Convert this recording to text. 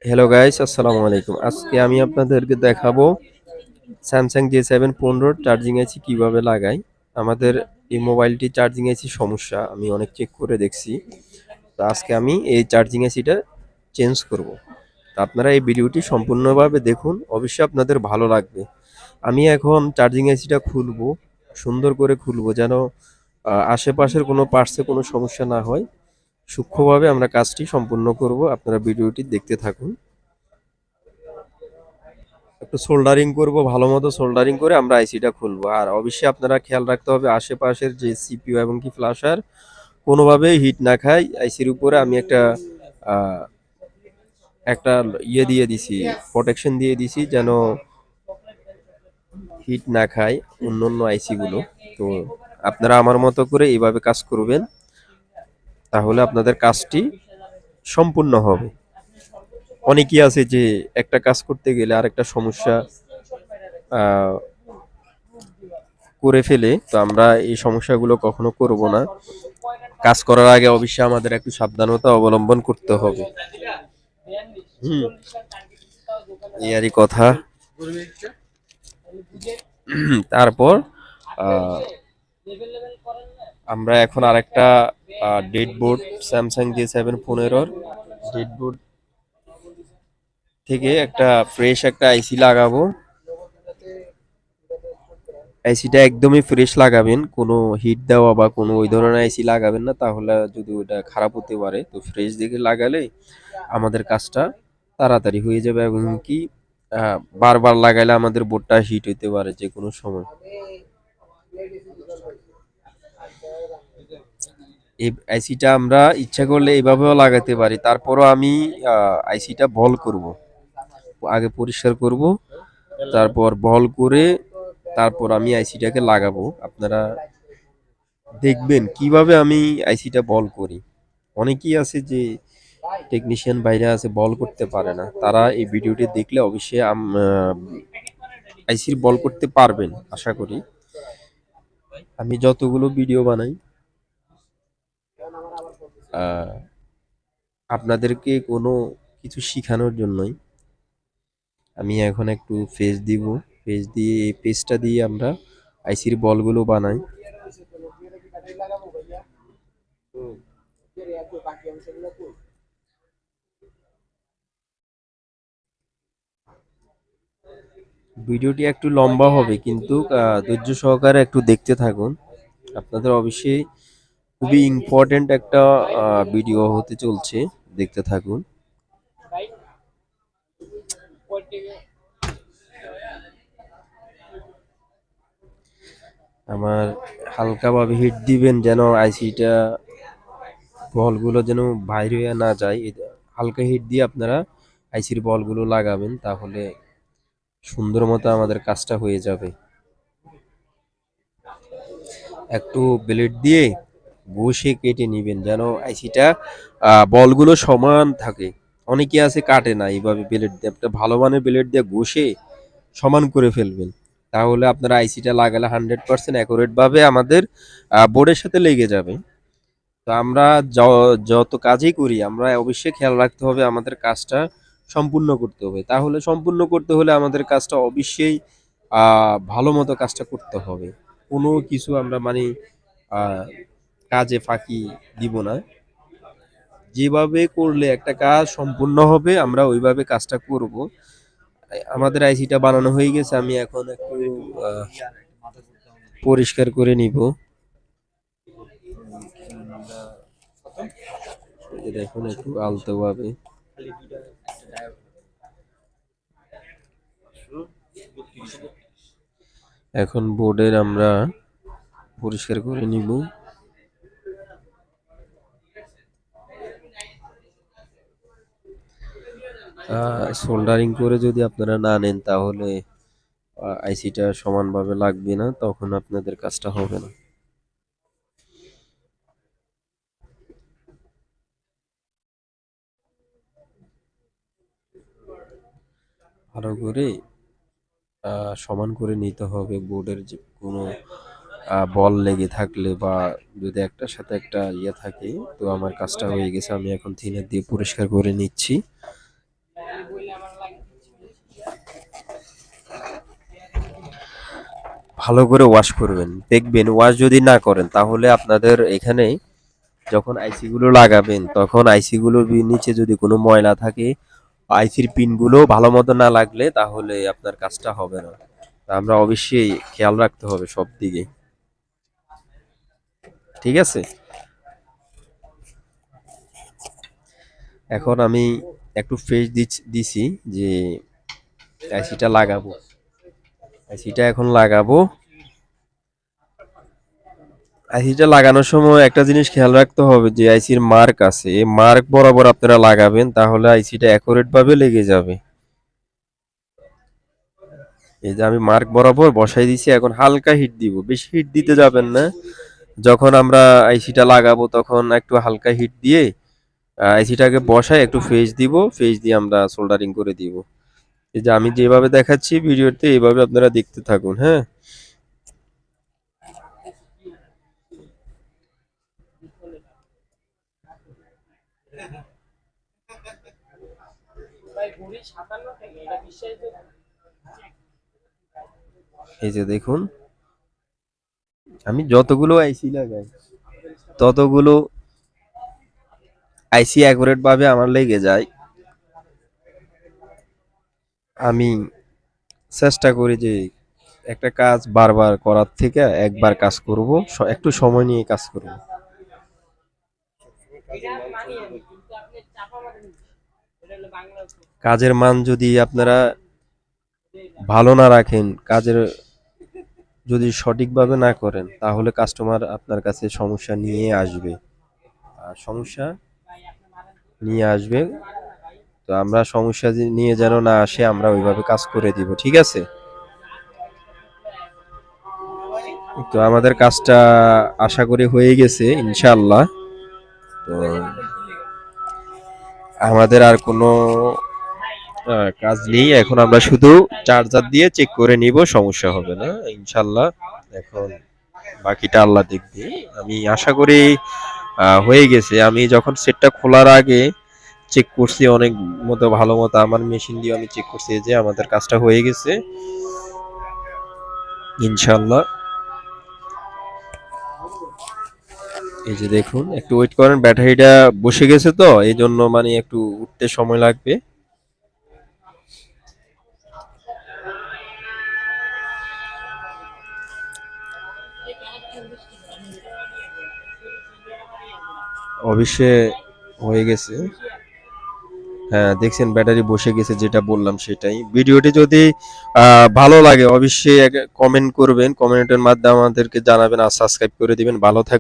Hello guys, আসসালামু আলাইকুম। আজকে আমি আপনাদেরকে দেখাবো স্যামসাং J7 15 চার্জিং আইসি কিভাবে লাগাই। আমাদের এই মোবাইলটি চার্জিং আইসি সমস্যা, আমি অনেক চেক করে দেখছি। তো আজকে আমি এই চার্জিং আইসিটা চেঞ্জ করব। তো আপনারা এই ভিডিওটি সম্পূর্ণভাবে দেখুন, অবশ্যই আপনাদের ভালো লাগবে। আমি এখন চার্জিং আইসিটা খুলবো, সুন্দর করে খুলবো যেন আশেপাশের কোনো পার্টসে কোনো সমস্যা না হয়। সূক্ষ্মভাবে আমরা কাজটি সম্পূর্ণ করব, আপনারা ভিডিওটি দেখতে থাকুন। একটু সোল্ডারিং করব, ভালো মতো সোল্ডারিং করে আমরা আইসিটা খুলবো। আর অবশ্যই আপনারা খেয়াল রাখতে হবে আশেপাশের যে সিপিইউ এবং কি ফ্ল্যাশার কোনোভাবেই হিট না খায়। আইসির উপরে আমি আহ, একটা ইয়ে দিয়ে দিছি, প্রোটেকশন দিয়ে দিছি যেন হিট না খায় অন্য অন্য আইসিগুলো। তো আপনারা আমার মতো করে এইভাবে কাজ করবেন, তাহলে আপনাদের কাজটি সম্পূর্ণ হবে। অনেকেই আছে যে একটা কাজ করতে গেলে আরেকটা সমস্যা আহ, করে ফেলে। তো আমরা এই সমস্যাগুলো কখনো করব না। কাজ করার আগে অবশ্যই আমাদের একটু সাবধানতা অবলম্বন করতে হবে। হুম, এই আরই কথা। তারপর আহ, আমরা এখন আরেকটা dead board, Samsung J7 15 dead board থেকে একটা ফ্রেশ একটা আইসি লাগাবো। আইসিটা একদমই ফ্রেশ লাগাবেন, কোনো হিট দেওয়া বা কোনো ওই ধরনের আইসি লাগাবেন না, তাহলে যদি ওটা খারাপ হতে পারে। তো ফ্রেশ দেখে লাগালে আমাদের কাজটা তাড়াতাড়ি হয়ে যাবে, এবং কি বারবার লাগাইলে আমাদের বোর্ডটা হিট হইতে পারে যে কোনো সময়। এই আইসিটা আমরা ইচ্ছা করলে এইভাবেও লাগাতে পারি। তারপরও আমি আইসিটা বল করব, আগে পরিষ্কার করব, তারপর বল করে তারপর আমি আইসিটাকে লাগাবো। আপনারা দেখবেন কিভাবে আমি আইসিটা বল করি। অনেকেই আছে যে টেকনিশিয়ান বাইরে আছে, বল করতে পারে না। তারা এই ভিডিওটি দেখলে অবশ্যই আইসির বল করতে পারবেন আশা করি। আমি যতগুলো ভিডিও বানাই আহ, আপনাদেরকে কোনো কিছু শিখানোর জন্যই। আমি এখন একটু ফেস দিব, ফেস দিয়ে এই পেজটা দিয়ে আমরা আইসির বলগুলো বানাই। ভিডিওটি একটু লম্বা হবে, কিন্তু ধৈর্য সহকারে একটু দেখতে থাকুন। আপনাদের অবশ্যই খুবই ইম্পর্ট্যান্ট একটা ভিডিও হতে চলছে, দেখতে থাকুন। আমার হালকাভাবে হিট দিবেন যেন আইসিটা বলগুলো যেন বাইরে হয়ে না যায়। হালকা হিট দিয়ে আপনারা আইসির বলগুলো লাগাবেন, তাহলে সুন্দর মতো আমাদের কাজটা হয়ে যাবে। একটু ব্লেড দিয়ে ঘষে কেটে নিবেন যেন আইসিটা বলগুলো সমান থাকে। অনেকে আছে কাটে না, এইভাবে ব্লেড দিয়ে একটা ভালো মানের ব্লেড দিয়ে ঘষে সমান করে ফেলবেন, তাহলে আপনার আইসিটা লাগালে 100% অ্যাকুরেট ভাবে আমাদের বোর্ডের সাথে লেগে যাবে। তো আমরা যত কাজই করি আমরা অবশ্যই খেয়াল রাখতে হবে আমাদের কাজটা সম্পূর্ণ করতে হবে। তাহলে সম্পূর্ণ করতে হলে আমাদের কাজটা অবশ্যই ভালো মতো কাজটা করতে হবে। কোনো কিছু আমরা মানে আহ, কাজে ফাঁকি দিব না। যেভাবে করলে একটা কাজ সম্পূর্ণ হবে আমরা ওইভাবে কাজটা করব। আমাদের আইসিটা বানানো হয়ে গেছে, আমি এখন একটু আহ, পরিষ্কার করে নিব। এই যে দেখুন একটু আলতোভাবে। এখন বোর্ডের আমরা পরিষ্কার করে নিব। সোল্ডারিং করে যদি আপনারা না নেন, তাহলে আইসিটা সমানভাবে লাগবে না, তখন আপনাদের কাজটা হবে না। ভালো করে সমান করে নিতে হবে। বোর্ডের যে কোনো বল লেগে থাকলে বা যদি একটার সাথে একটা ইয়ে থাকে। তো আমার কাজটা হয়ে গেছে, আমি এখন থিনার দিয়ে পরিষ্কার করে নিচ্ছি। ভালো করে ওয়াশ করবেন। দেখবেন ওয়াশ যদি না করেন তাহলে আপনাদের এখানে যখন আইসি গুলো লাগাবেন তখন আইসি গুলোর নিচে যদি কোনো ময়লা থাকে, আইসির পিন গুলো ভালো মতো না লাগলে তাহলে আপনার কাজটা হবে না। তা আমরা অবশ্যই খেয়াল রাখতে হবে সব দিকে। ঠিক আছে? এখন আমি একটু ফ্রেশ দিছি যে আইসিটা লাগাবো। আইসিটা এখন লাগাবো। আইসিটা লাগানোর সময় একটা জিনিস খেয়াল রাখতে হবে যে আইসির মার্ক আছে, এই মার্ক বরাবর আপনারা লাগাবেন তাহলে আইসিটা অ্যাকুরেট ভাবে লেগে যাবে। এই যে আমি মার্ক বরাবর বসাই দিছি, এখন হালকা হিট দিব, বেশি হিট দিতে যাবেন না। যখন আমরা আইসিটা লাগাবো তখন একটু হালকা হিট দিয়ে আইসিটাকে বসায় একটু ফেজ দিব, ফেজ দিয়ে আমরা সোল্ডারিং করে দিব। এই যে আমি যেভাবে দেখাচ্ছি ভিডিওতে এইভাবে আপনারা দেখতে থাকুন, হ্যাঁ। এই যে দেখুন আমি যতগুলো আইসি লাগাই ততগুলো আইসি অ্যাকুরেট ভাবে আমার লেগে যায়। আমি চেষ্টা করি যে একটা কাজ বারবার করার থেকে একবার কাজ করব, একটু সময় নিয়ে কাজ করব। কাজের মান যদি আপনারা ভালো না রাখেন, কাজের যদি সঠিকভাবে না করেন তাহলে কাস্টমার আপনার কাছে সমস্যা নিয়ে আসবে, আর সমস্যা নিয়ে আসবে। তো আমরা সমস্যা নিয়ে যেন না আসে আমরা ওইভাবে কাজ করে দিব, ঠিক আছে? তো আমাদের কাজটা আশা করি হয়ে গেছে ইনশাআল্লাহ। তো আমাদের আর কোনো কাজ নেই, এখন আমরা শুধু চার্জার দিয়ে চেক করে নিব, সমস্যা হবে না ইনশাআল্লাহ। এখন বাকিটা আল্লাহ দেখবে। আমি আশা করি হয়ে গেছে। আমি যখন সেটটা খোলার আগে চেক করছি অনেক মতো ভালো মতো, আমার মেশিন দিয়ে আমি চেক করছি যে আমাদের কাজটা হয়ে গেছে ইনশাআল্লাহ। এই যে দেখুন একটু ওয়েট করেন, ব্যাটারিটা বসে গেছে তো এই জন্য মানে একটু উঠতে সময় লাগবে। অবশ্যই হয়ে গেছে। হ্যাঁ দেখছেন ব্যাটারি বসে গেছে, যেটা বললাম সেটাই। ভিডিওটি যদি ভালো লাগে অবশ্যই কমেন্ট করবেন, কমেন্টের মাধ্যমে আমাদেরকে জানাবেন আর সাবস্ক্রাইব করে দিবেন। ভালো থাকবেন।